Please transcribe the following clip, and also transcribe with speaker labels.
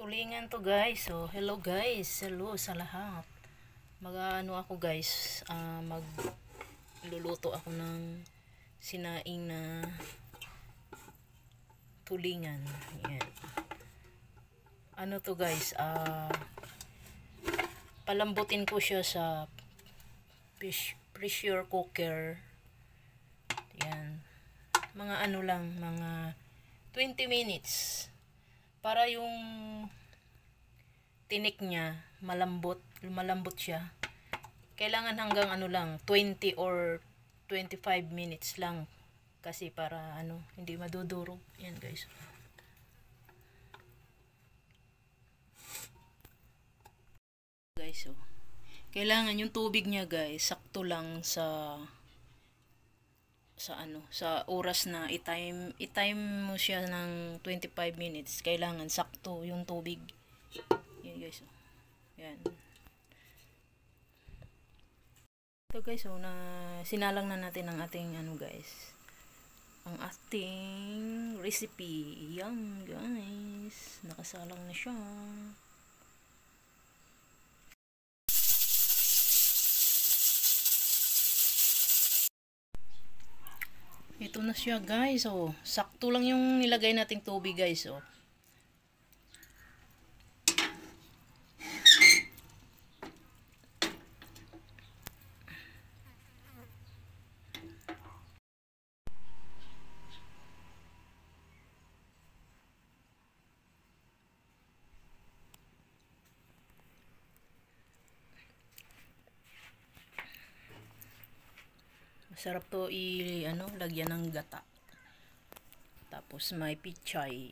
Speaker 1: tulingan to guys. So, hello guys. Hello sa lahat. Mag-ano ako guys. Magluluto ako ng sinaing na tulingan. Yan. Ano to guys. Palambutin ko siya sa pressure cooker. Yan. Mga ano lang. Mga 20 minutes. Para yung tinik niya malambot siya. Kailangan hanggang ano lang 20 or 25 minutes lang kasi para ano hindi madudurog. Yan guys. Guys, oh. Kailangan yung tubig niya guys sakto lang sa oras na i-time mo siya ng 25 minutes. Kailangan sakto yung tubig. Yan guys. Oh. Yan. Ito guys, oh, na sinalang na natin ang ating guys. Ang ating recipe. Yan guys. Nakasalang na siya. Ito na siya guys, oh. Sakto lang yung nilagay nating tubig guys, oh. Masarap to lagyan ng gata. Tapos may pichay.